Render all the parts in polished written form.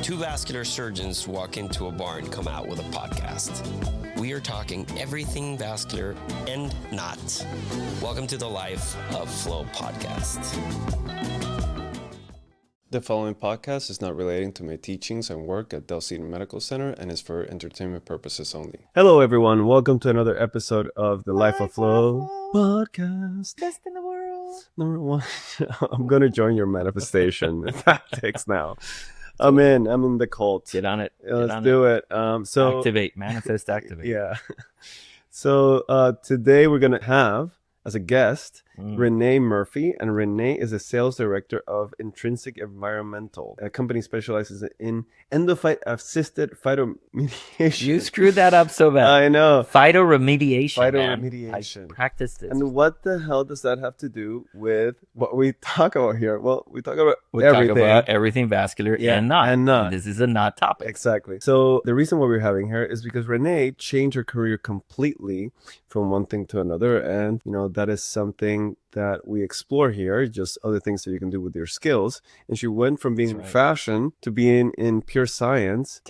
Two vascular surgeons walk into a bar and come out with a podcast. We are talking everything vascular and not. Welcome to the Life of Flow podcast. The following podcast is not relating to my teachings and work at Del Cedar Medical Center and is for entertainment purposes only. Hello, everyone. Welcome to another episode of the Life of Flow podcast. Best in the world. Number one. I'm going to join your manifestation tactics now. I'm in the cult. Get on it. Let's do it. So activate, manifest, activate. Yeah. So today we're going to have as a guest Renee Murphy, and Renee is a sales director of Intrinsic Environmental. A company specializes in endophyte-assisted phytomediation. You screwed that up so bad. I know. Phytoremediation. Phytoremediation. I practiced this. And what the hell does that have to do with what we talk about here? Well, we talk about Talk about everything vascular and not. And this is a not topic. Exactly. So the reason why we're having her is because Renee changed her career completely from one thing to another. And, that is something that we explore here, just other things that you can do with your skills. And she went from being in fashion to being in pure science.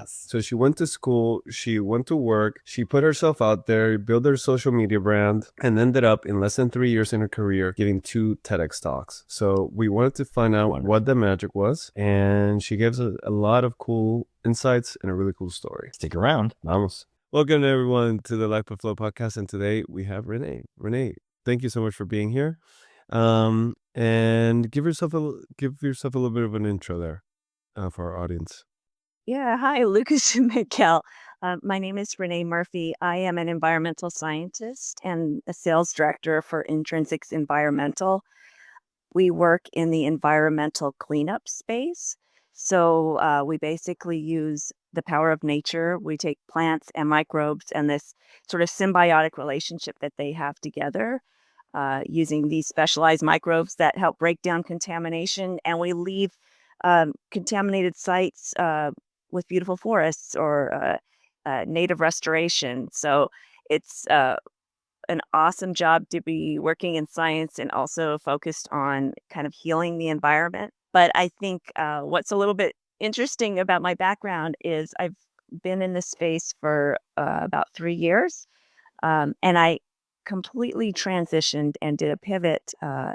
So she went to school, she went to work, she put herself out there, built her social media brand, and ended up in less than 3 years in her career giving 2 TEDx talks. So we wanted to find out what the magic was. And she gives us a lot of cool insights and a really cool story. Stick around. Vamos. Welcome everyone to the Life of Flow podcast. And today we have Renee. Renee, thank you so much for being here. And give yourself a little bit of an intro there for our audience. Yeah. Hi, Lucas and Miguel. My name is Renee Murphy. I am an environmental scientist and a sales director for Intrinsic Environmental. We work in the environmental cleanup space. So we basically use the power of nature. We take plants and microbes and this sort of symbiotic relationship that they have together, using these specialized microbes that help break down contamination. And we leave contaminated sites with beautiful forests or native restoration. So it's an awesome job to be working in science and also focused on kind of healing the environment. But I think what's a little bit interesting about my background is I've been in this space for about 3 years. And I completely transitioned and did a pivot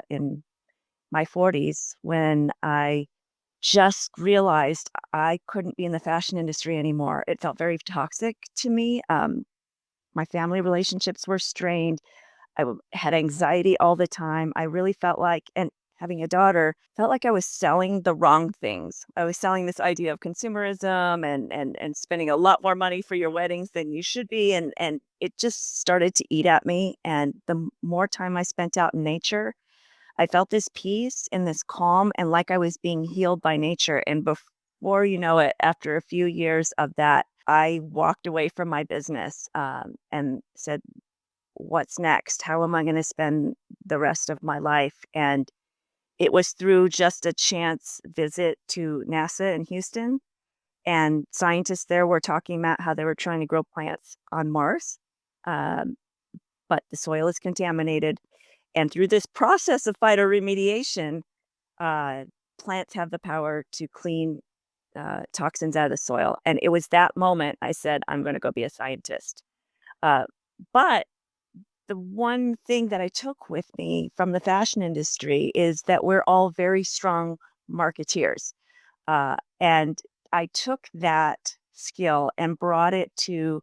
in my 40s when I just realized I couldn't be in the fashion industry anymore. It felt very toxic to me. My family relationships were strained. I had anxiety all the time. I really felt like, and having a daughter, felt like I was selling the wrong things. I was selling this idea of consumerism and spending a lot more money for your weddings than you should be. And it just started to eat at me. And the more time I spent out in nature, I felt this peace and this calm and like I was being healed by nature. And before you know it, after a few years of that, I walked away from my business and said, what's next? How am I going to spend the rest of my life? And it was through just a chance visit to NASA in Houston. And scientists there were talking about how they were trying to grow plants on Mars. But the soil is contaminated. And through this process of phytoremediation, plants have the power to clean toxins out of the soil. And it was that moment I said, I'm going to go be a scientist. But the one thing that I took with me from the fashion industry is that we're all very strong marketeers. And I took that skill and brought it to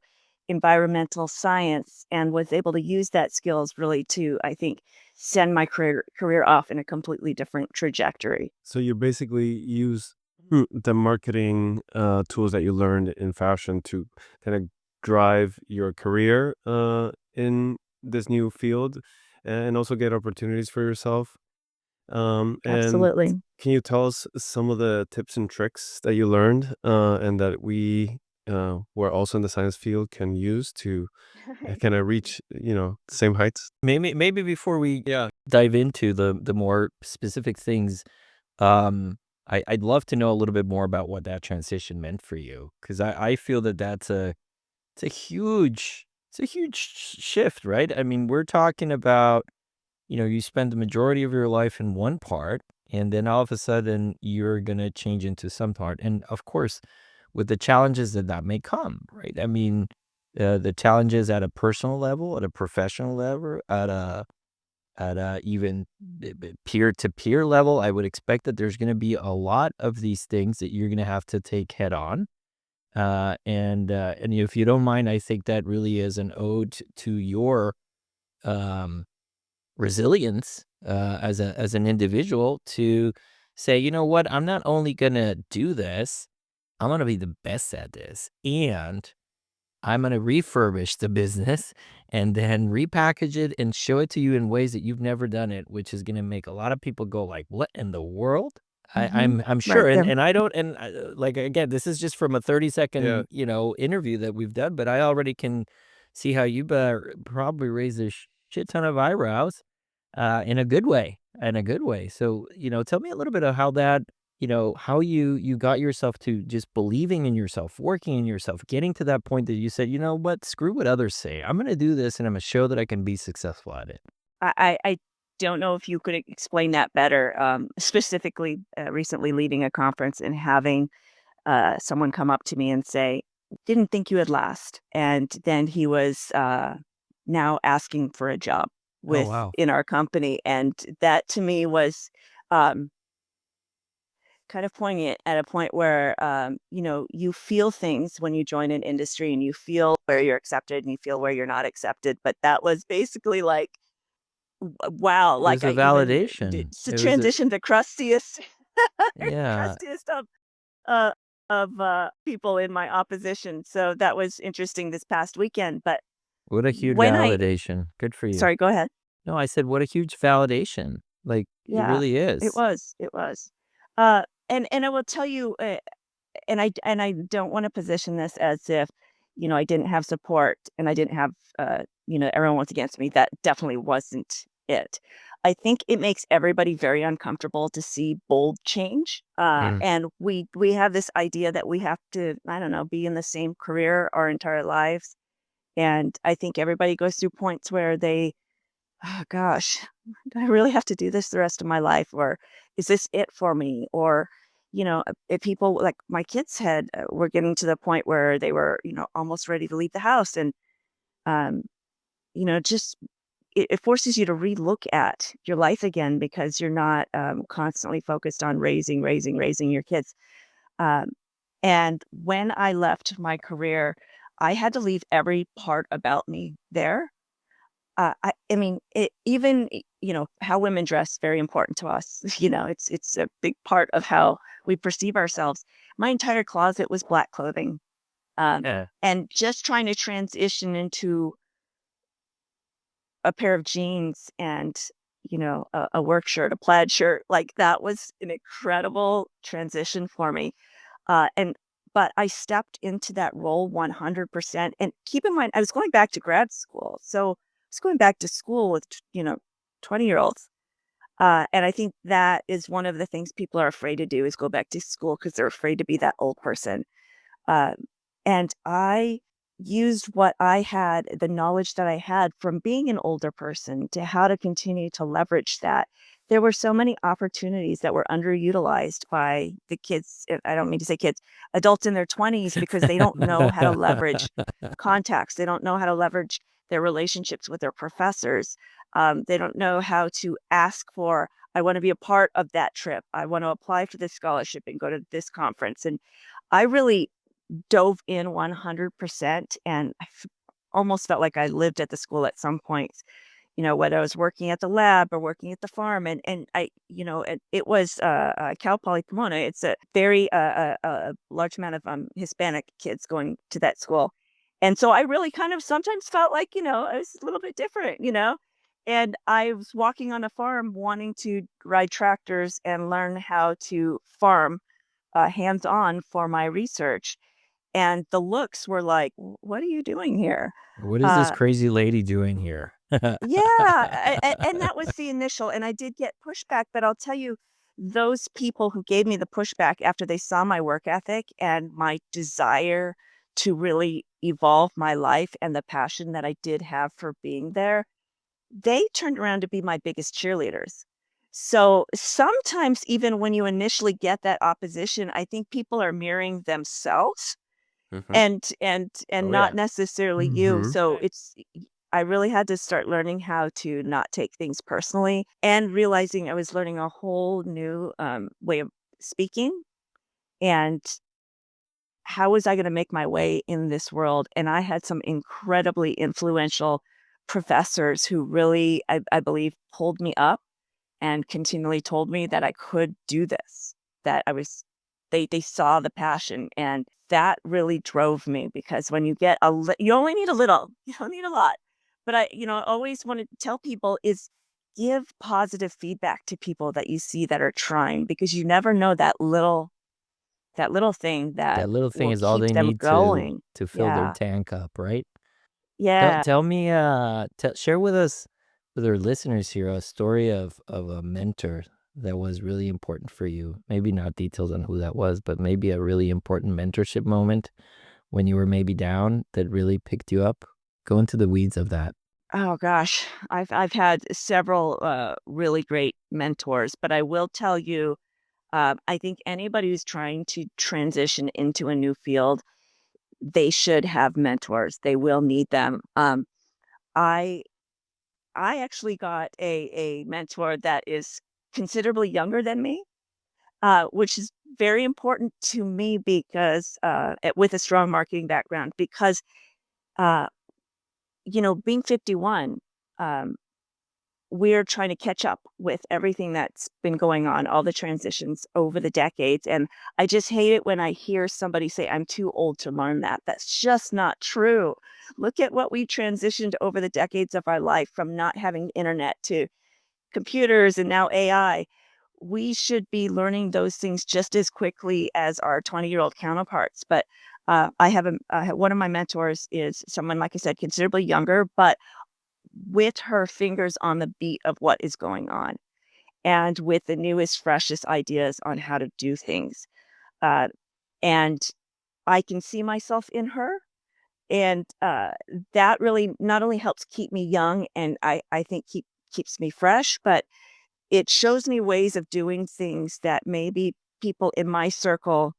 environmental science and was able to use that skills really to, I think, send my career off in a completely different trajectory. So you basically use the marketing tools that you learned in fashion to kind of drive your career in this new field and also get opportunities for yourself. Absolutely. And can you tell us some of the tips and tricks that you learned and that we who are also in the science field can use to kind of reach, same heights? Maybe before we dive into the more specific things, I'd love to know a little bit more about what that transition meant for you, because I feel that it's a huge shift, right? I mean, we're talking about, you spend the majority of your life in one part and then all of a sudden you're going to change into some part. And of course, with the challenges that may come, right? I mean, the challenges at a personal level, at a professional level, at a even peer to peer level, I would expect that there's going to be a lot of these things that you're going to have to take head on. And if you don't mind, I think that really is an ode to your um, resilience as an individual to say, you know what, I'm not only gonna do this, I'm gonna be the best at this, and I'm gonna refurbish the business and then repackage it and show it to you in ways that you've never done it, which is gonna make a lot of people go like, "What in the world?" Hmm. I'm Right. sure, Yeah. and I don't, and like again, this is just from a 30-second Yeah. interview that we've done, but I already can see how you probably raise a shit ton of eyebrows, in a good way, in a good way. So tell me a little bit of how that how you got yourself to just believing in yourself, working in yourself, getting to that point that you said, you know what, screw what others say. I'm going to do this and I'm going to show that I can be successful at it. I don't know if you could explain that better. Specifically, recently leading a conference and having someone come up to me and say, "Didn't think you would last," and then he was now asking for a job Oh, wow. in our company, and that to me was um, kind of poignant at a point where you feel things when you join an industry, and you feel where you're accepted, and you feel where you're not accepted. But that was basically like, wow, It like was a I even did validation. to It was a, transition the crustiest, yeah. crustiest uh, of people in my opposition. So that was interesting this past weekend. But What a huge when I, validation. Good for you. sorry, go ahead. No, I said, what a huge validation. Like, it Yeah, really is. it was. And I will tell you, and I don't want to position this as if, I didn't have support and I didn't have, everyone was against me. That definitely wasn't it. I think it makes everybody very uncomfortable to see bold change. Mm. And we have this idea that we have to, I don't know, be in the same career our entire lives. And I think everybody goes through points where they, oh gosh, do I really have to do this the rest of my life? Or is this it for me? Or, if people like my kids were getting to the point where they were, almost ready to leave the house. And, um, just it forces you to relook at your life again because you're not constantly focused on raising your kids. Um, and when I left my career, I had to leave every part about me there. I mean, even how women dress very important to us. It's a big part of how we perceive ourselves. My entire closet was black clothing, um, Yeah. and just trying to transition into a pair of jeans and a work shirt, a plaid shirt, like that was an incredible transition for me. And but I stepped into that role 100%. And keep in mind, I was going back to grad school. So I was going back to school with, 20-year-olds. And I think that is one of the things people are afraid to do is go back to school because they're afraid to be that old person. Um, and I used what I had, the knowledge that I had from being an older person to how to continue to leverage that. There were so many opportunities that were underutilized by the kids. I don't mean to say kids, adults in their 20s, because they don't know how to leverage contacts. They don't know how to leverage their relationships with their professors. They don't know how to ask for, I want to be a part of that trip. I want to apply for this scholarship and go to this conference. And I really dove in 100%, and almost felt like I lived at the school at some points, whether I was working at the lab or working at the farm. And I, it was Cal Poly Pomona. It's a very large amount of Hispanic kids going to that school. And so I really kind of sometimes felt like, I was a little bit different, and I was walking on a farm wanting to ride tractors and learn how to farm hands on for my research. And the looks were like, "What are you doing here?" What is this Uh, crazy lady doing here? yeah, and that was the initial, and I did get pushback, but I'll tell you, those people who gave me the pushback after they saw my work ethic and my desire to really evolve my life and the passion that I did have for being there, they turned around to be my biggest cheerleaders. So sometimes even when you initially get that opposition, I think people are mirroring themselves Hmm. and Oh yeah. not necessarily you. Mm-hmm. So I really had to start learning how to not take things personally and realizing I was learning a whole new way of speaking and how was I going to make my way in this world? And I had some incredibly influential professors who really, I believe, pulled me up and continually told me that I could do this, that I was they saw the passion, and that really drove me because when you get you only need a little, you don't need a lot. But I always want to tell people is give positive feedback to people that you see that are trying because you never know that little thing that That little thing will is all keep they them need going. to fill their Yeah. tank up, right? Yeah. Tell me, share with us, with our listeners here, a story of a mentor that was really important for you. Maybe not details on who that was, but maybe a really important mentorship moment when you were maybe down that really picked you up. Go into the weeds of that. Oh gosh, I've had several really great mentors, but I will tell you, I think anybody who's trying to transition into a new field, they should have mentors. They will need them. I I actually got a mentor that is considerably younger than me, which is very important to me because with a strong marketing background, because uh, being 51. Um, we're trying to catch up with everything that's been going on, all the transitions over the decades. And I just hate it when I hear somebody say, I'm too old to learn that. That's just not true. Look at what we transitioned over the decades of our life from not having internet to computers and now AI. We should be learning those things just as quickly as our 20-year-old counterparts. But one of my mentors is someone, like I said, considerably younger, but with her fingers on the beat of what is going on and with the newest, freshest ideas on how to do things. Uh, and I can see myself in her. And that really not only helps keep me young and I think keeps me fresh, but it shows me ways of doing things that maybe people in my circle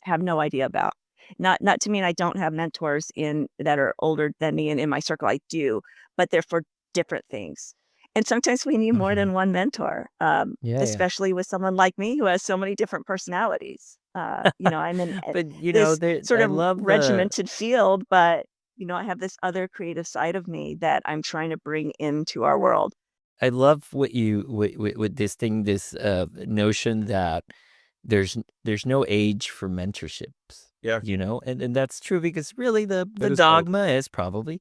have no idea about. Not to mean I don't have mentors in that are older than me and in my circle, I do, but they're for different things. And sometimes we need more Mhm. than one mentor, Yeah, yeah. especially with someone like me who has so many different personalities. I'm in But this sort I of love the regimented field, but I have this other creative side of me that I'm trying to bring into our world. I love what you with this thing, this notion that there's no age for mentorships, Yeah, and that's true because really the it is hope. dogma is probably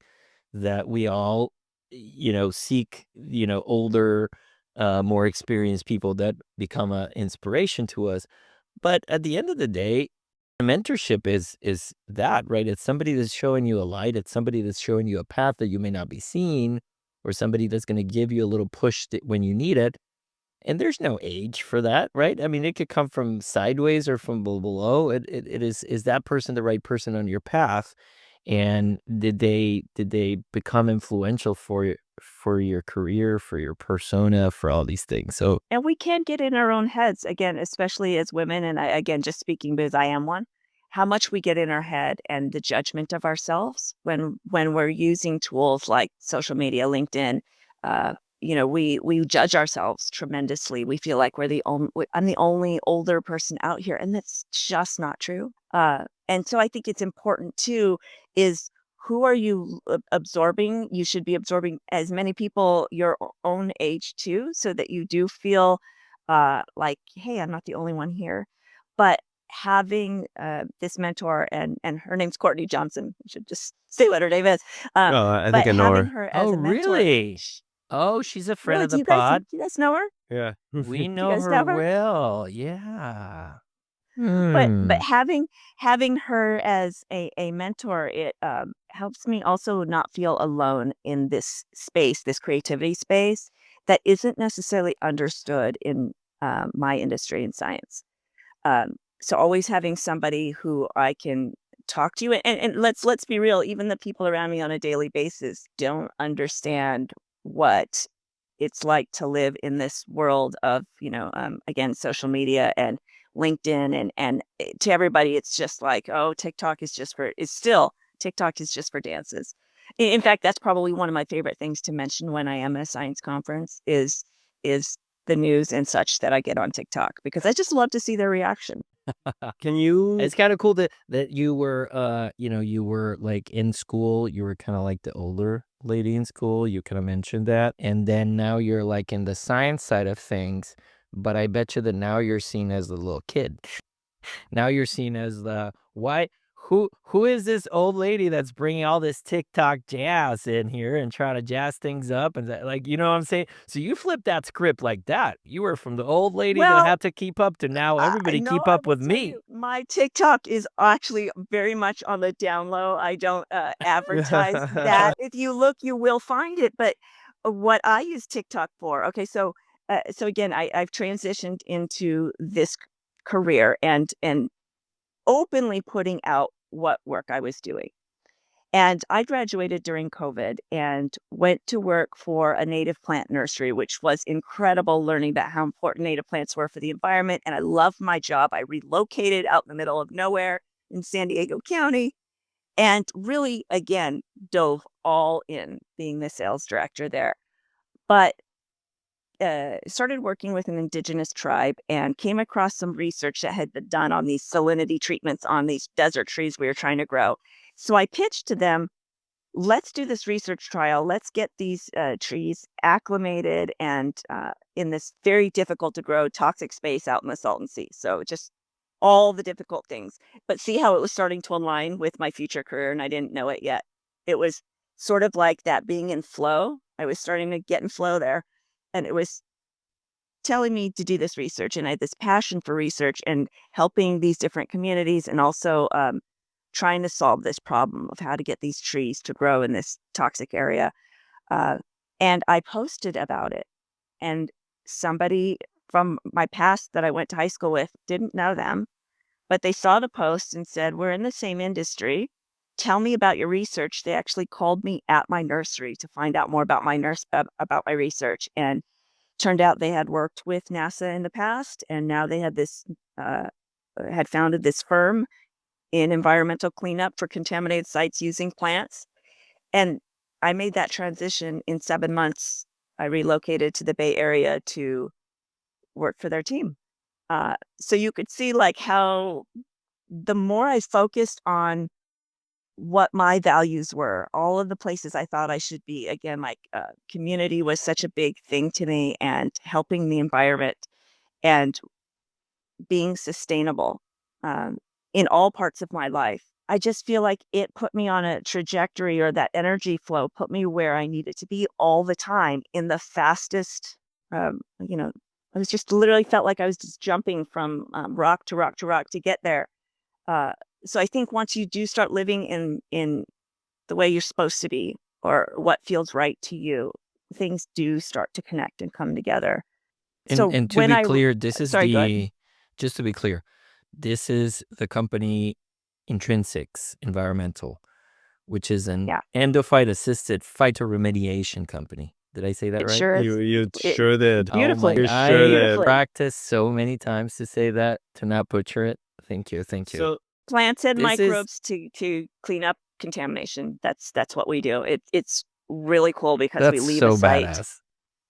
that we all, seek, older, more experienced people that become an inspiration to us. But at the end of the day, a mentorship is that, right? It's somebody that's showing you a light. It's somebody that's showing you a path that you may not be seeing, or somebody that's going to give you a little push when you need it. And there's no age for that, right? I mean, it could come from sideways or from below. It is that person the right person on your path? And did they become influential for your career, for your persona, for all these things? So And we can get in our own heads again, especially as women. And again, just speaking because I am one, how much we get in our head and the judgment of ourselves when we're using tools like social media, LinkedIn. Uh, we judge ourselves tremendously. We feel like I'm the only older person out here, and that's just not true. And so I think it's important too is who are you absorbing? You should be absorbing as many people your own age too, so that you do feel like, hey, I'm not the only one here. But having this mentor and her name's Courtney Johnson. I should just say what her name is. Uh, Oh, I think but I know having her. her oh, as a mentor, really? Oh, she's a friend really, of do the you guys do pod. you guys know her? Yeah. We Do you know guys her know her? well. Yeah. But Hmm. having her as a mentor, it helps me also not feel alone in this space, this creativity space that isn't necessarily understood in my industry in science. Um, so always having somebody who I can talk to, and let's be real, even the people around me on a daily basis don't understand what it's like to live in this world of, again, social media and LinkedIn and to everybody, it's just like, oh, TikTok is just for dances. In fact, that's probably one of my favorite things to mention when I am at a science conference is the news and such that I get on TikTok, because I just love to see their reaction. Can you It's kind of cool that you were you were like in school, you were kind of like the older lady in school. You kind of mentioned that, and then now you're like in the science side of things. But I bet you that now you're seen as the little kid. Now you're seen as the why who is this old lady that's bringing all this TikTok jazz in here and trying to jazz things up and like, you know what I'm saying? So you flipped that script like that. You were from the old lady that Well, had to keep up to now everybody no, keep I up will with tell me. you, my TikTok is actually very much on the down low. I don't advertise that. If you look, you will find it. But what I use TikTok for, okay, so again, I've transitioned into this career and openly putting out what work I was doing. And I graduated during COVID and went to work for a native plant nursery, which was incredible, learning about how important native plants were for the environment. And I loved my job. I relocated out in the middle of nowhere in San Diego County and really, again, dove all in being the sales director there. But started working with an indigenous tribe and came across some research that had been done on these salinity treatments on these desert trees we were trying to grow. So I pitched to them, let's do this research trial. Let's get these trees acclimated and in this very difficult to grow toxic space out in the Salton Sea. So just all the difficult things, but see how it was starting to align with my future career, and I didn't know it yet. It was sort of like that being in flow. I was starting to get in flow there, and it was telling me to do this research. And I had this passion for research and helping these different communities, and also trying to solve this problem of how to get these trees to grow in this toxic area. Uh, and I posted about it. And somebody from my past that I went to high school with, didn't know them, but they saw the post and said, we're in the same industry. Tell me about your research. They actually called me at my nursery to find out more about about my research. And turned out they had worked with NASA in the past, and now they had had founded this firm in environmental cleanup for contaminated sites using plants. And I made that transition in 7 months. I relocated to the Bay Area to work for their team. So you could see like how the more I focused on what my values were, all of the places I thought I should be, again, like community was such a big thing to me, and helping the environment and being sustainable in all parts of my life. I just feel like it put me on a trajectory, or that energy flow put me where I needed to be all the time in the fastest, you know, I was just literally felt like I was just jumping from rock to rock to rock to get there. Uh, so I think once you do start living in the way you're supposed to be, or what feels right to you, things do start to connect and come together. So And to when be I clear, this is sorry, go ahead. just to be clear, this is the company Intrinsics Environmental, which is an Yeah, endophyte assisted phytoremediation company. Did I say that it right? sure is. you It sure did. Oh my, beautifully, You sure I did. beautifully. practiced so many times to say that, to not butcher it. Thank you, thank you. So Plants and This is microbes to clean up contamination. That's what we do. It's really cool because we that's leave a so site badass.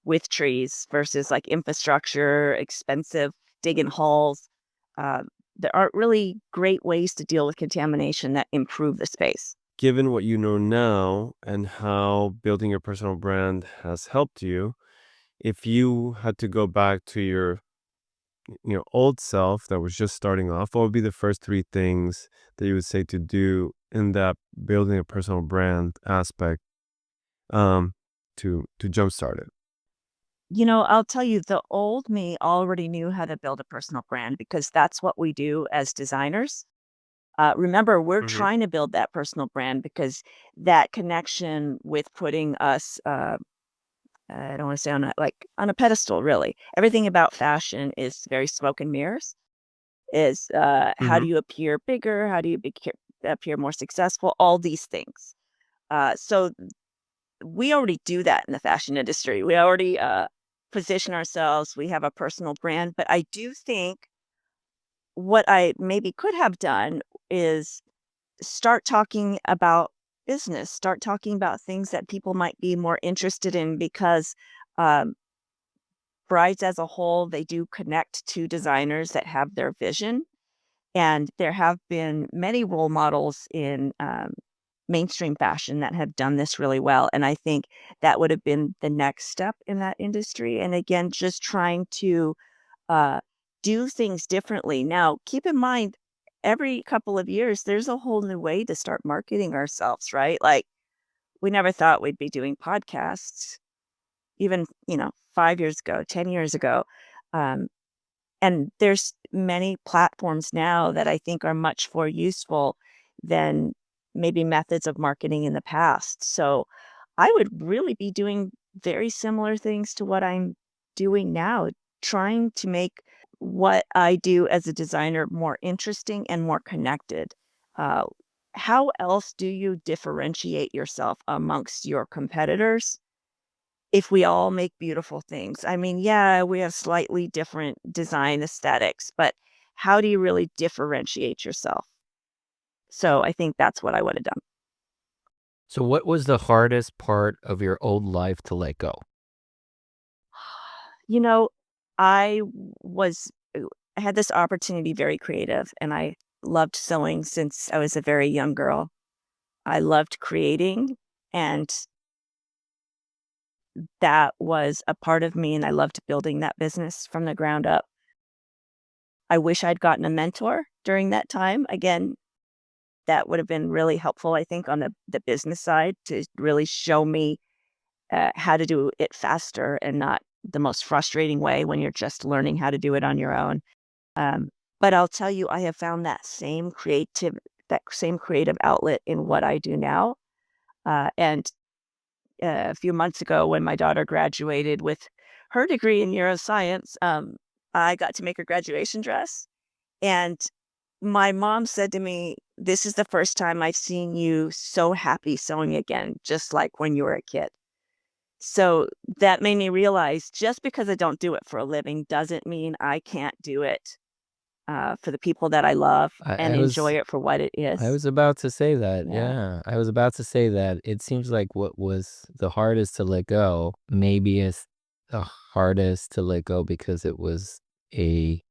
with trees versus like infrastructure, expensive digging holes. Uh, there aren't really great ways to deal with contamination that improve the space. given what you know now and how building your personal brand has helped you, if you had to go back to your old self that was just starting off, what would be the first three things that you would say to do in that building a personal brand aspect, to jumpstart it? I'll tell you, the old me already knew how to build a personal brand because that's what we do as designers. Remember, we're Hmm. trying to build that personal brand because that connection with putting us, I don't want to say on a pedestal, really. Everything about fashion is very smoke and mirrors. Is how Hmm. do you appear bigger? How do you appear more successful? All these things. So we already do that in the fashion industry. We already position ourselves. We have a personal brand. But I do think what I maybe could have done is start talking about business, start talking about things that people might be more interested in because um, brides as a whole, they do connect to designers that have their vision. And there have been many role models in mainstream fashion that have done this really well. And I think that would have been the next step in that industry. And again, just trying to uh, do things differently. Now, keep in mind, every couple of years, there's a whole new way to start marketing ourselves, right? Like, we never thought we'd be doing podcasts, even, 5 years ago, 10 years ago. Um, and there's many platforms now that I think are much more useful than maybe methods of marketing in the past. So I would really be doing very similar things to what I'm doing now, trying to make what I do as a designer more interesting and more connected. Uh, how else do you differentiate yourself amongst your competitors? If we all make beautiful things. I mean, yeah, we have slightly different design aesthetics, but how do you really differentiate yourself? So I think that's what I would have done. So what was the hardest part of your old life to let go? You know, I was I had this opportunity to be very creative, and I loved sewing since I was a very young girl. I loved creating, and that was a part of me, and I loved building that business from the ground up. I wish I'd gotten a mentor during that time. Again, that would have been really helpful, I think, on the business side to really show me how to do it faster and not the most frustrating way when you're just learning how to do it on your own. Um, but I'll tell you, I have found that same creative outlet in what I do now. And a few months ago, when my daughter graduated with her degree in neuroscience, I got to make her graduation dress. And my mom said to me, "This is the first time I've seen you so happy sewing again, just like when you were a kid." So that made me realize just because I don't do it for a living doesn't mean I can't do it for the people that I love I, and I was enjoy it for what it I is. was about to say that. Yeah. Yeah. I was about to say that it seems like what was the hardest to let go maybe is the hardest to let go because it was a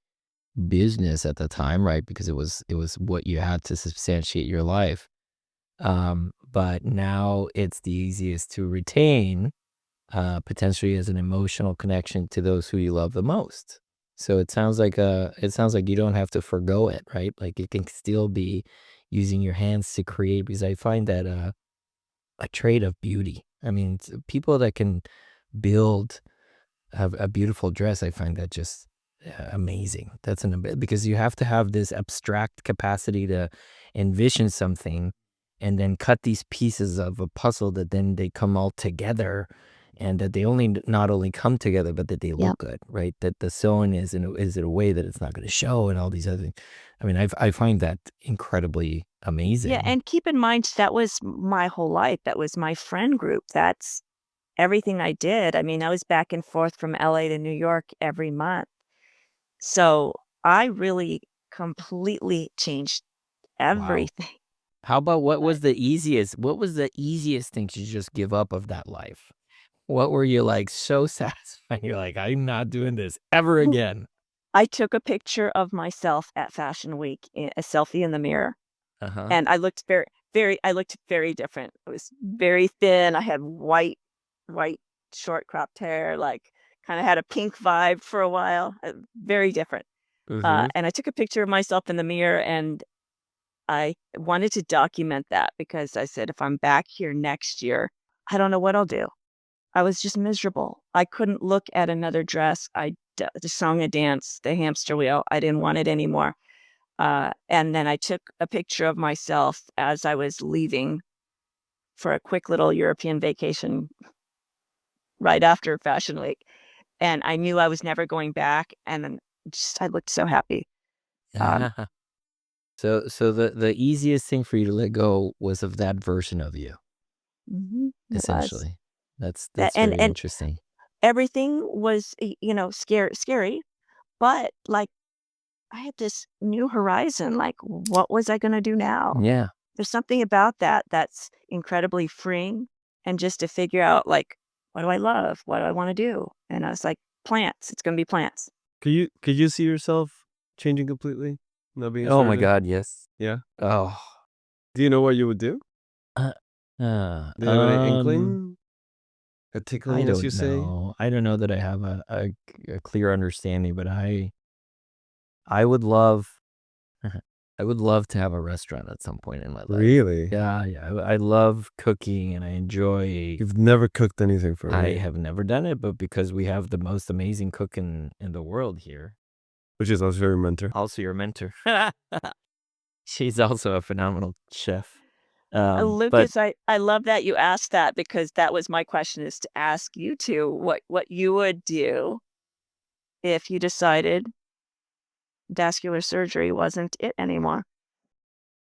business at the time, right? Because it was what you had to substantiate your life. But now it's the easiest to retain, potentially as an emotional connection to those who you love the most. So it sounds like you don't have to forgo it, right? Like it can still be using your hands to create because I find that a trait of beauty. I mean, people that can build a beautiful dress, I find that just amazing. Because you have to have this abstract capacity to envision something and then cut these pieces of a puzzle that then they come all together and that they not only come together, but that they Yeah. look good, right? That the sewing is in a way that it's not going to show and all these other things. I mean, I find that incredibly Yeah. amazing. And keep in mind, that was my whole life. That was my friend group. That's everything I did. I mean, I was back and forth from LA to New York every month. So I really completely changed Wow. everything. How about But what was the easiest thing to just give up of that life? What were you, like, so satisfied? You're like, "I'm not doing this ever again." I took a picture of myself at Fashion Week, a selfie in the mirror, Uh-huh. and I looked I looked very different. I was very thin. I had white, short cropped hair, like kind of had a pink vibe for a while. Very different. Mhm. And I took a picture of myself in the mirror, and I wanted to document that because I said, if I'm back here next year, I don't know what I'll do. I was just miserable. I couldn't look at another dress. The song and dance, the hamster wheel. I didn't want it anymore. And then I took a picture of myself as I was leaving for a quick little European vacation right after Fashion Week. And I knew I was never going back. And then just, I looked so happy. Um, So the easiest thing for you to let go was of that version of you. It was. essentially. That's That very and interesting. everything was, scary, but, like, I had this new horizon, like, what was I gonna do now? Yeah. There's something about that that's incredibly freeing, and just to figure out, like, what do I love? What do I wanna do? And I was like, "Plants, it's gonna be plants." Could you see yourself changing completely? Not being a Oh my surgeon? God, yes. Yeah. Oh. Do you know what you would do? Uh, uh, Do you have any um, inkling? A I tickling, as you don't say? know. I don't know that I have a clear understanding, but I would love I would love to have a restaurant at some point in my life. Really? Yeah, yeah. I love cooking and I enjoy. You've never cooked anything for I me, have never done it, but because we have the most amazing cook in the world here. which is also very mentor. Also your mentor. She's also a phenomenal chef. But Lucas, I love that you asked that because that was my question, is to ask you two what you would do if you decided vascular surgery wasn't it anymore.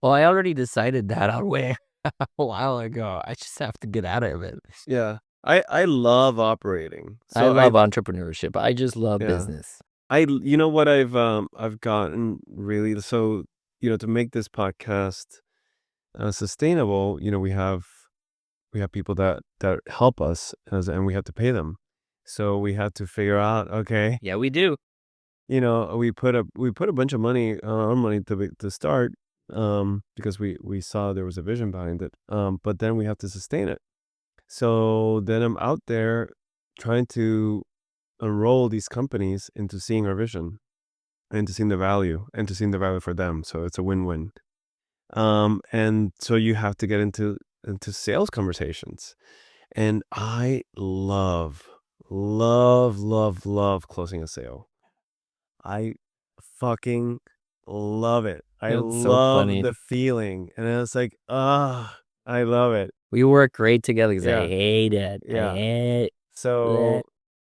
well, I already decided that out way a while ago. I just have to get out of it. Yeah. I love operating. I So love entrepreneurship. I just love yeah. business. You know what I've gotten really, so to make this podcast sustainable, we have people that help us and we have to pay them. So we have to figure out, okay, Yeah, we do. we put a bunch of money, our money to start, because we saw there was a vision behind it. But then we have to sustain it. So then I'm out there trying to enroll these companies into seeing our vision and to seeing the value and to seeing the value for them. So it's a win-win. And so you have to get into sales conversations. And I love, love, love, love closing a sale. I fucking love it. I That's so love funny. the feeling. And it's like, I love it. We work great together because I Yeah. hate it. I Yeah. hate So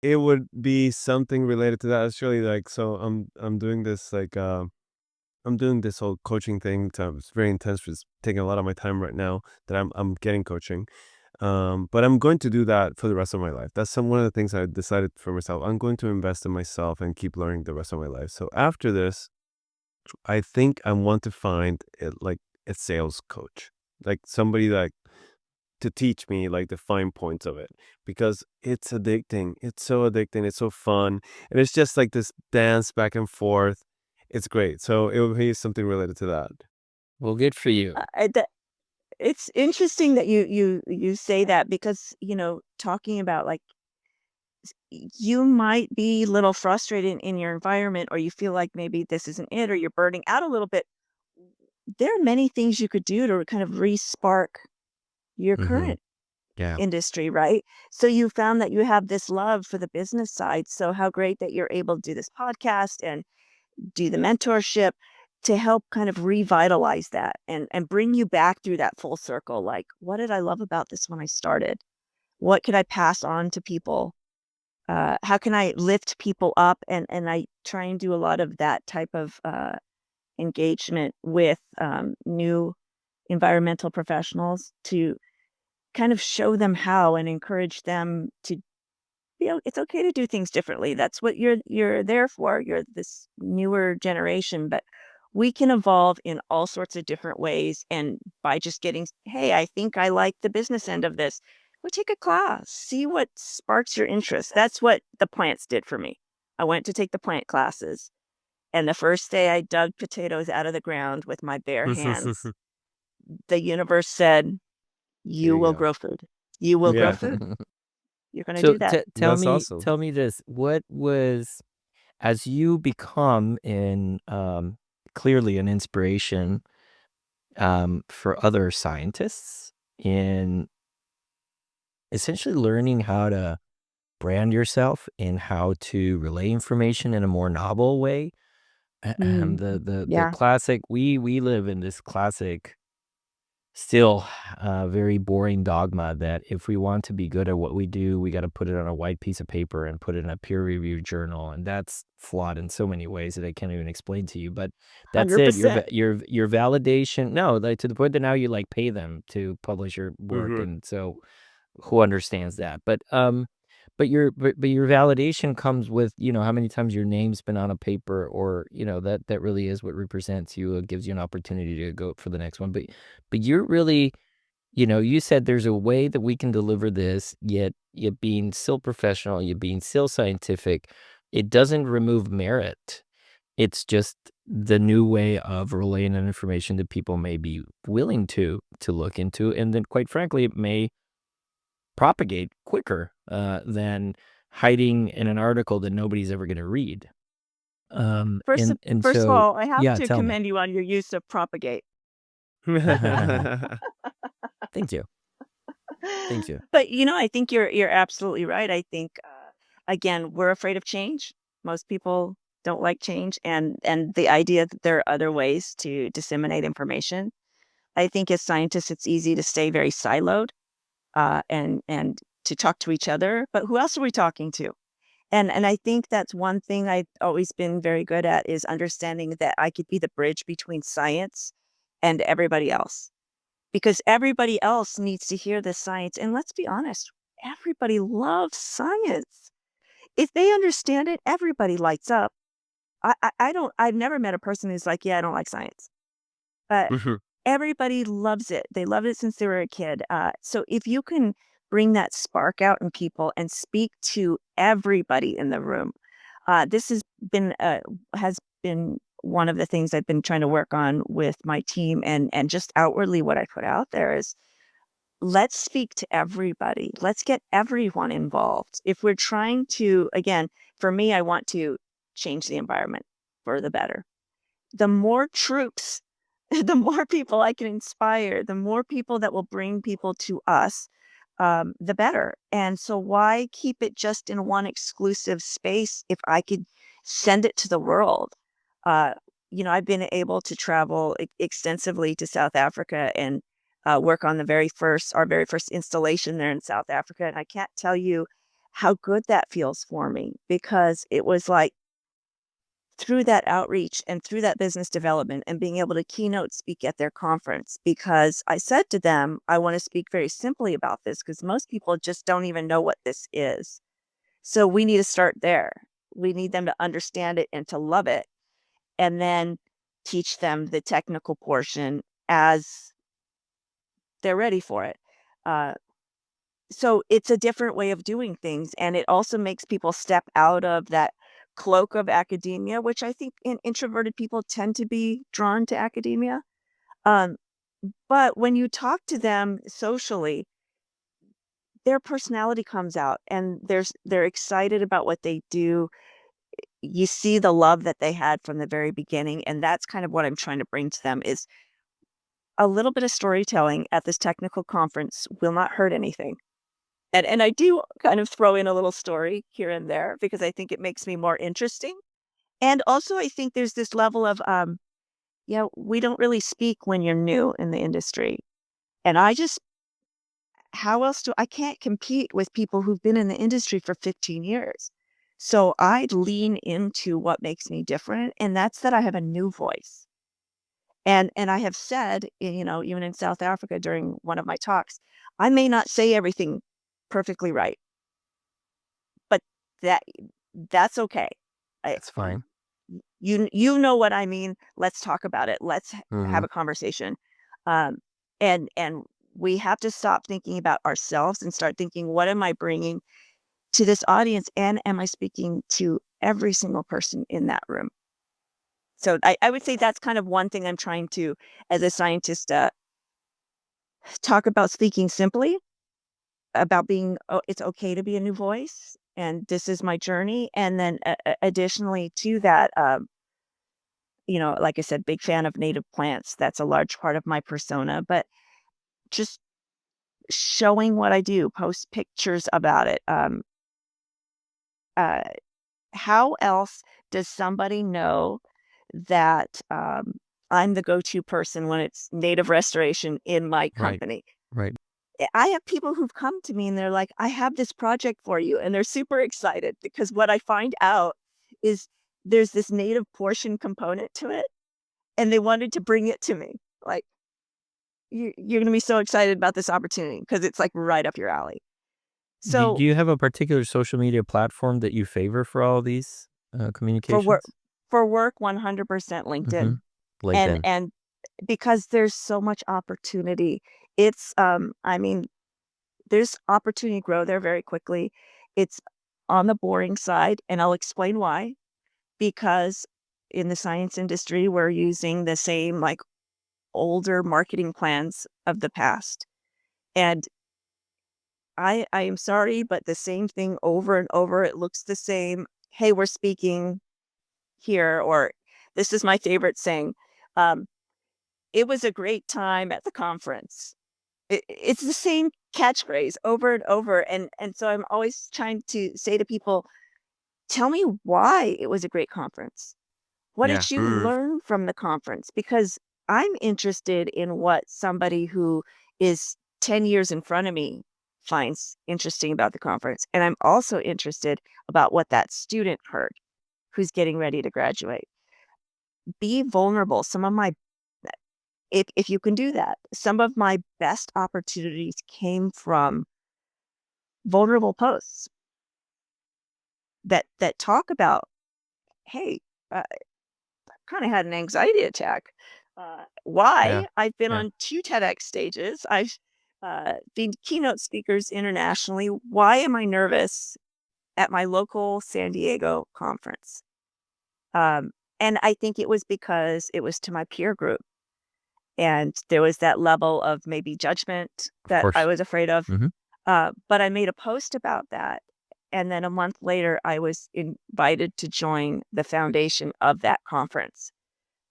it would be something related to that. It's really like, so I'm doing this, like, I'm doing this whole coaching thing. So it's very intense. It's taking a lot of my time right now that I'm getting coaching. But I'm going to do that for the rest of my life. That's one of the things I decided for myself. I'm going to invest in myself and keep learning the rest of my life. So after this, I think I want to find like a sales coach, like somebody like to teach me like the fine points of it, because it's addicting. It's so addicting. It's so fun. And it's just like this dance back and forth. It's great. So it would be something related to that. well, good for you. It's interesting that you say that because, talking about, like, you might be a little frustrated in your environment, or you feel like maybe this isn't it, or you're burning out a little bit. There are many things you could do to kind of re-spark your Mm-hmm. current Yeah. industry, right? So you found that you have this love for the business side. So how great that you're able to do this podcast and do the mentorship to help kind of revitalize that and bring you back through that full circle. Like, what did I love about this when I started? What could I pass on to people? How can I lift people up? And I try and do a lot of that type of engagement with new environmental professionals to kind of show them how and encourage them to, it's okay to do things differently. That's what you're there for. You're this newer generation, but we can evolve in all sorts of different ways. And by just getting, hey, I think I like the business end of this. Go take a class, see what sparks your interest. That's what the plants did for me. I went to take the plant classes, and the first day I dug potatoes out of the ground with my bare hands, the universe said, There "You you will go. grow food. You will grow Yeah. food. You're going to So do that." That's awesome. tell me this. What was, as you become clearly an inspiration for other scientists in essentially learning how to brand yourself and how to relay information in a more novel way. Mm, The yeah. classic, we live in this classic still a very boring dogma that if we want to be good at what we do, we got to put it on a white piece of paper and put it in a peer-reviewed journal, and that's flawed in so many ways that I can't even explain to you. But that's it. Your 100%. your validation. No, like to the point that now you like pay them to publish your work, Mm-hmm. and so who understands that? But your validation comes with, how many times your name's been on a paper, or that really is what represents you. It gives you an opportunity to go for the next one. But you're really, you said there's a way that we can deliver this, yet being still professional, yet being still scientific. It doesn't remove merit. It's just the new way of relaying an information that people may be willing to look into, and then quite frankly, it may propagate quicker than hiding in an article that nobody's ever going to read. First, And first of so, all, I have yeah, to tell me. commend you on your use of propagate. Thank you. Thank you. But I think you're absolutely right. I think again, we're afraid of change. Most people don't like change, and the idea that there are other ways to disseminate information. I think as scientists, it's easy to stay very siloed and to talk to each other. But who else are we talking to? And I think that's one thing I've always been very good at is understanding that I could be the bridge between science and everybody else, because everybody else needs to hear this science. And let's be honest, everybody loves science. If they understand it, everybody lights up. I've never met a person who's like, yeah, I don't like science. But Mhm. everybody loves it. They loved it since they were a kid. So if you can bring that spark out in people and speak to everybody in the room, this has been one of the things I've been trying to work on with my team, and just outwardly what I put out there is let's speak to everybody. Let's get everyone involved. If we're trying to, again, for me, I want to change the environment for the better. The more troops, the more people I can inspire, the more people that will bring people to us, the better. And so, why keep it just in one exclusive space if I could send it to the world? Uh, I've been able to travel extensively to South Africa and work on our very first installation there in South Africa. And I can't tell you how good that feels for me, because it was like, through that outreach and through that business development and being able to keynote speak at their conference, because I said to them, I want to speak very simply about this because most people just don't even know what this is. So we need to start there. We need them to understand it and to love it, and then teach them the technical portion as they're ready for it. Uh, so it's a different way of doing things, and it also makes people step out of that cloak of academia, which I think introverted people tend to be drawn to academia. Um, but when you talk to them socially, their personality comes out, and they're excited about what they do. You see the love that they had from the very beginning, and that's kind of what I'm trying to bring to them is a little bit of storytelling at this technical conference will not hurt anything. And I do kind of throw in a little story here and there because I think it makes me more interesting. And also, I think there's this level of, we don't really speak when you're new in the industry. And how else I can't compete with people who've been in the industry for 15 years. So I lean into what makes me different. And that's that I have a new voice. And I have said, even in South Africa during one of my talks, I may not say everything perfectly right, but that that's okay. I That's fine. you know what I mean. Let's talk about it. Let's have Hmm. a conversation. Um, and we have to stop thinking about ourselves and start thinking, what am I bringing to this audience? And am I speaking to every single person in that room? So I would say that's kind of one thing I'm trying to, as a scientist, talk about speaking simply, about being, oh, it's okay to be a new voice, and this is my journey. And then additionally to that, like I said, big fan of native plants. That's a large part of my persona, but just showing what I do, post pictures about it. Uh, how else does somebody know that I'm the go-to person when it's native restoration in my Right. company. Right. I have people who've come to me and they're like, I have this project for you. And they're super excited because what I find out is there's this native portion component to it. And they wanted to bring it to me. Like, you're going to be so excited about this opportunity because it's like right up your alley. Do So you have a particular social media platform that you favor for all these for communications? work, 100% LinkedIn. LinkedIn. And because there's so much opportunity, it's, I mean, there's opportunity to grow there very quickly. It's on the boring side, and I'll explain why. Because in the science industry, we're using the same like older marketing plans of the past. And I am sorry, but the same thing over and over. It looks the same. Hey, we're speaking here, or this is my favorite saying. Um, it was a great time at the conference. It's the same catchphrase over and over. And so I'm always trying to say to people, tell me why it was a great conference. What Yeah. did you learn from the conference? Because I'm interested in what somebody who is 10 years in front of me finds interesting about the conference. And I'm also interested about what that student heard who's getting ready to graduate. Be vulnerable. If you can do that, some of my best opportunities came from vulnerable posts that talk about, hey, kind of had an anxiety attack. Why? Yeah. I've been Yeah. on 2 TEDx stages. I've been keynote speakers internationally. Why am I nervous at my local San Diego conference? And I think it was because it was to my peer group. And there was that level of maybe judgment Of that I course. was afraid of. Mhm. But I made a post about that. And then a month later, I was invited to join the foundation of that conference,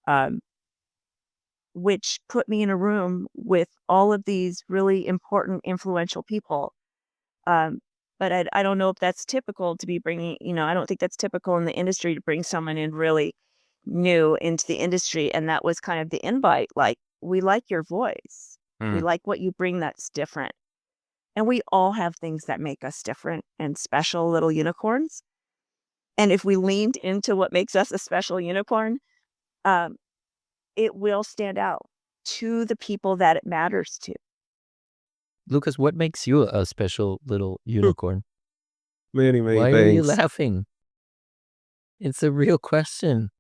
um, which put me in a room with all of these really important, influential people. Um, but I don't know if that's typical to be bringing, I don't think that's typical in the industry to bring someone in really new into the industry. And that was kind of the invite. Like, we like your voice. We Mm. like what you bring that's different. And we all have things that make us different and special little unicorns. And if we leaned into what makes us a special unicorn, um, it will stand out to the people that it matters to. Lucas, what makes you a special little unicorn? Many Why are you things. laughing? It's a real question.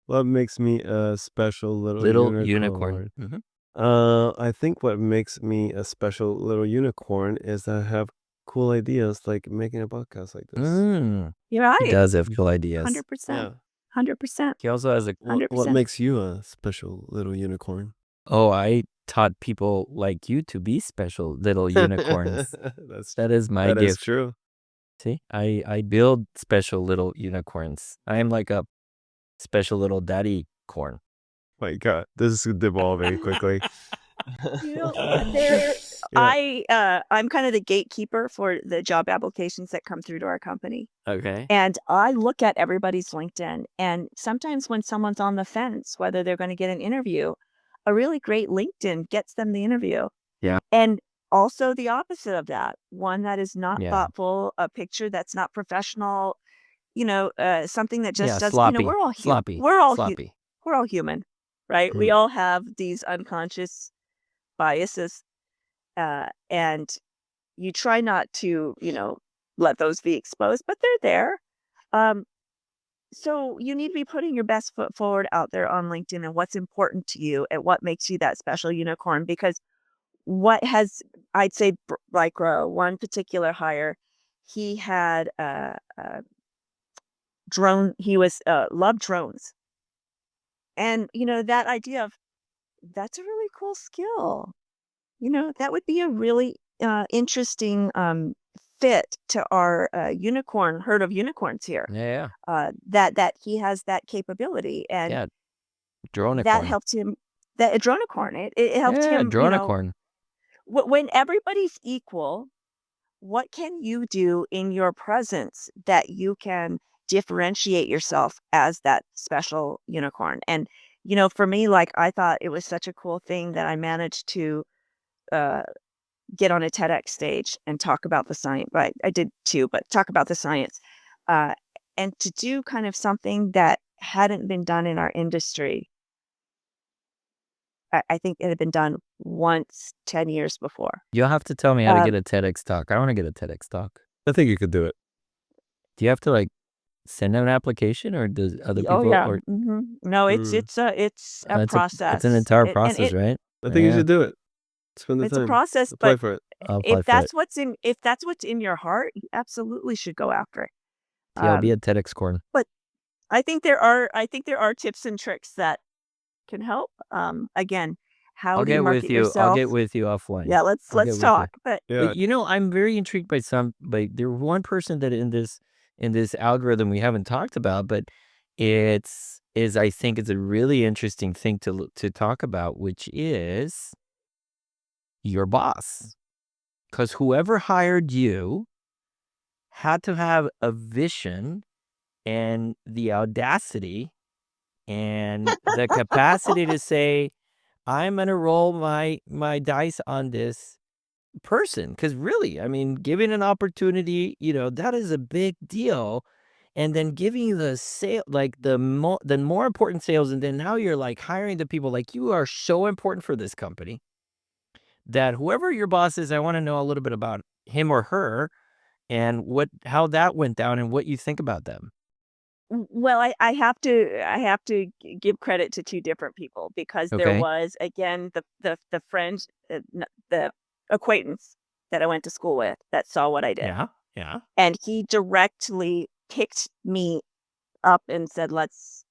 What makes me a special little Little unicorn? unicorn. I think what makes me a special little unicorn is that I have cool ideas, like making a podcast like this. Mm. You're He right. does have cool ideas. 100%. Yeah. 100%. He also has a. What 100%. makes you a special little unicorn? Oh, I taught people like you to be special little unicorns. That is my That is gift. true. See, I build special little unicorns. I am like a special little daddy corn. My God, this is devolving quickly. There, Yeah. I'm kind of the gatekeeper for the job applications that come through to our company. Okay. And I look at everybody's LinkedIn. And sometimes when someone's on the fence, whether they're going to get an interview, a really great LinkedIn gets them the interview. Yeah. And also the opposite of that, one that is not Yeah. thoughtful, a picture that's not professional, something that just Yeah, does, sloppy. we're all human. Sloppy. We're all Sloppy. we're all human, right? We Mm. all have these unconscious biases, and you try not to, let those be exposed, but they're there. Um, so you need to be putting your best foot forward out there on LinkedIn and what's important to you and what makes you that special unicorn. Because what has, I'd say, like one particular hire, he had a drone. He was loved drones, and that idea of that's a really cool skill. That would be a really interesting fit to our herd of unicorns here. Yeah. That he has that capability, and Yeah. that Dronicorn. helped him. That a dronicorn, it helped Yeah, him. dronicorn. When everybody's equal, what can you do in your presence that you can differentiate yourself as that special unicorn. And, for me, like, I thought it was such a cool thing that I managed to uh, get on a TEDx stage and talk about the science. But I did too, but talk about the science. Uh, and to do kind of something that hadn't been done in our industry. I think it had been done once 10 years before. You'll have to tell me how to Um, get a TEDx talk. I want to get a TEDx talk. I think you could do it. Do you have to like send out an application, or does other oh people? yeah. Or No, Mm. it's a it's process. an entire And process, right? I think you should do it. Spend the it's a time. process, Apply but for it. I'll apply if for it. that's what's in your heart, you absolutely should go after it. Yeah, I'll be Um, a TEDx corn. but I think there are tips and tricks that can help. Again, how I'll do you get with market you. I'll yourself? get with you offline. Yeah, I'll get let's with you. talk. But Yeah. But I'm very intrigued by there one person that in this algorithm we haven't talked about, but I think it's a really interesting thing to talk about, which is your boss. Because whoever hired you had to have a vision and the audacity and the capacity to say, I'm gonna roll my dice on this person. Because really, I mean, giving an opportunity, that is a big deal. And then giving the sale, like the more important sales, and then now you're like hiring the people, like you are so important for this company that whoever your boss is, I want to know a little bit about him or her and how that went down and what you think about them. well, I have to give credit to two different people, because there Okay. was, again, the friend, the acquaintance that I went to school with that saw what I did, Yeah. Yeah. and he directly picked me up and said, let's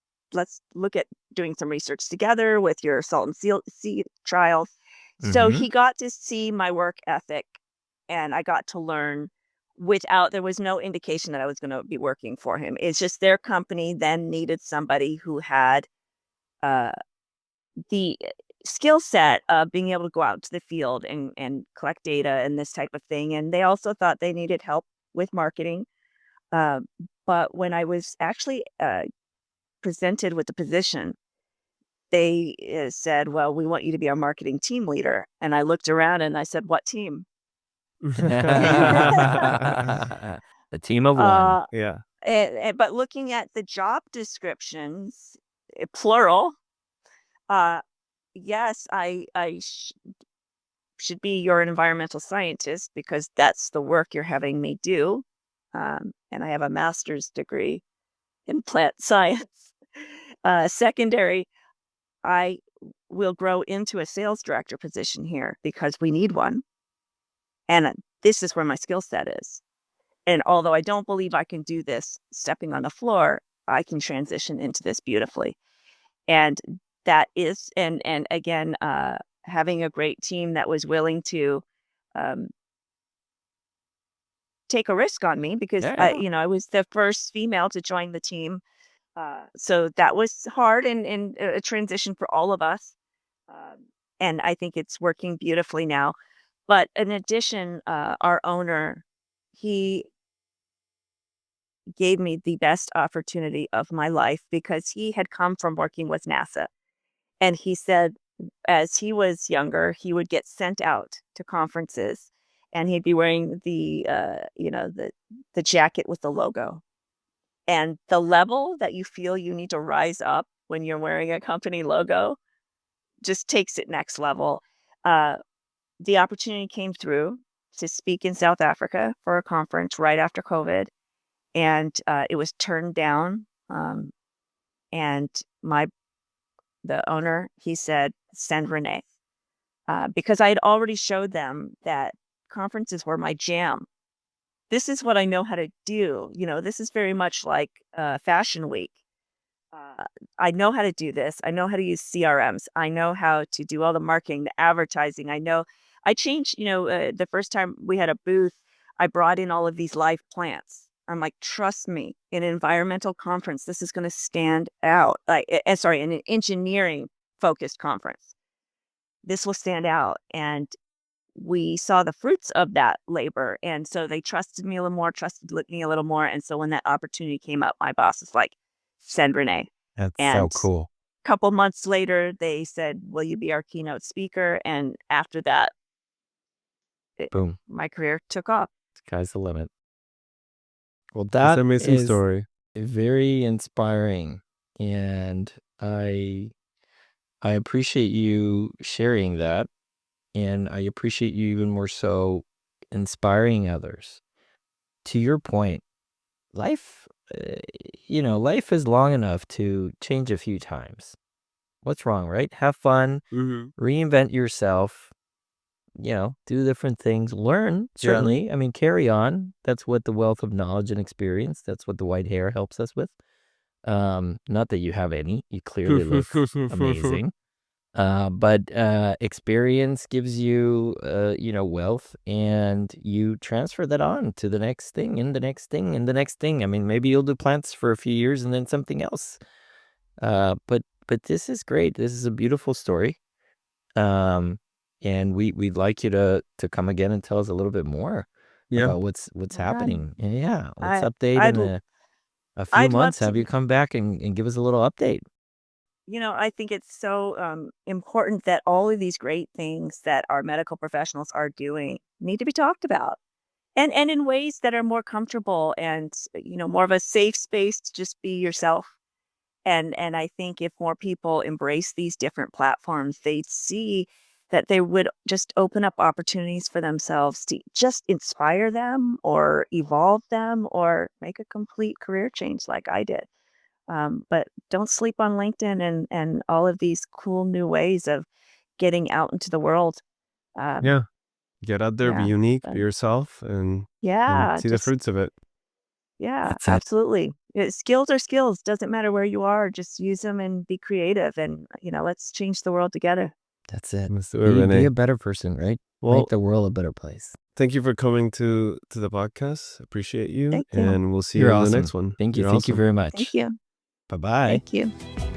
look at doing some research together with your salt and seed trials. So Mm-hmm. he got to see my work ethic, and I got to learn there was no indication that I was going to be working for him. It's just their company then needed somebody who had uh, the skill set of being able to go out to the field and collect data and this type of thing. And they also thought they needed help with marketing. Uh, but when I was actually presented with the position, they said, well, we want you to be our marketing team leader. And I looked around and I said, what team? A team of one. Uh, Yeah. but looking at the job descriptions, plural, uh, yes, I should be your environmental scientist, because that's the work you're having me do. And I have a master's degree in plant science. Secondary, I will grow into a sales director position here because we need one. And this is where my skill set is. And although I don't believe I can do this stepping on the floor, I can transition into this beautifully. And that is, and again, having a great team that was willing to um, take a risk on me, because Yeah. I was the first female to join the team. So that was hard and a transition for all of us. And I think it's working beautifully now. But in addition, our owner, he gave me the best opportunity of my life, because he had come from working with NASA. And he said, as he was younger, he would get sent out to conferences, and he'd be wearing the jacket with the logo. And the level that you feel you need to rise up when you're wearing a company logo just takes it next level. The opportunity came through to speak in South Africa for a conference right after COVID, and it was turned down. And the owner, he said, send Renee, because I had already showed them that conferences were my jam. This is what I know how to do. This is very much like Fashion Week. Uh, I know how to do this. I know how to use CRMs. I know how to do all the marketing, the advertising. I changed, the first time we had a booth, I brought in all of these live plants. I'm like, trust me, in an environmental conference, this is going to stand out. Sorry, in an engineering focused conference, this will stand out. And we saw the fruits of that labor. And so they trusted me a little more, trusted me a little more. And so when that opportunity came up, my boss was like, send Renee. That's so And cool. a couple months later, they said, will you be our keynote speaker? And after that, Boom. my career took off. Sky's the limit. Well, That's that an amazing is story. very inspiring, and I appreciate you sharing that, and I appreciate you even more so inspiring others. To your point, life, life is long enough to change a few times. What's wrong, right? Have fun, reinvent yourself, do different things, learn, certainly. I mean, carry on. That's what the wealth of knowledge and experience, that's what the white hair helps us with. Not that you have any, you clearly look amazing. But experience gives you, wealth, and you transfer that on to the next thing and the next thing and the next thing. I mean, maybe you'll do plants for a few years and then something else. But this is great. This is a beautiful story. And we'd like you to come again and tell us a little bit more about what's happening. Yeah, let's update I'd, in a few I'd love months. Have to. you come back and give us a little update. I think it's so important that all of these great things that our medical professionals are doing need to be talked about, and in ways that are more comfortable and more of a safe space to just be yourself. And I think if more people embrace these different platforms, they'd see that they would just open up opportunities for themselves to just inspire them or evolve them or make a complete career change like I did. But don't sleep on LinkedIn and all of these cool new ways of getting out into the world. Um, Yeah. Get out there, be yeah, unique, be and yourself, and yeah, see the just fruits of it. yeah, That's it. absolutely. Skills are skills. Doesn't matter where you are. Just use them and be creative. And let's change the world together. That's it. Let's do it, Be Renee. a better person, right? Well, Make the world a better place. thank you for coming to the podcast. Appreciate you. Thank you. And we'll see You're you in awesome. the next one. Thank you. You're Thank you awesome. very much. Thank you. Bye-bye. Thank you.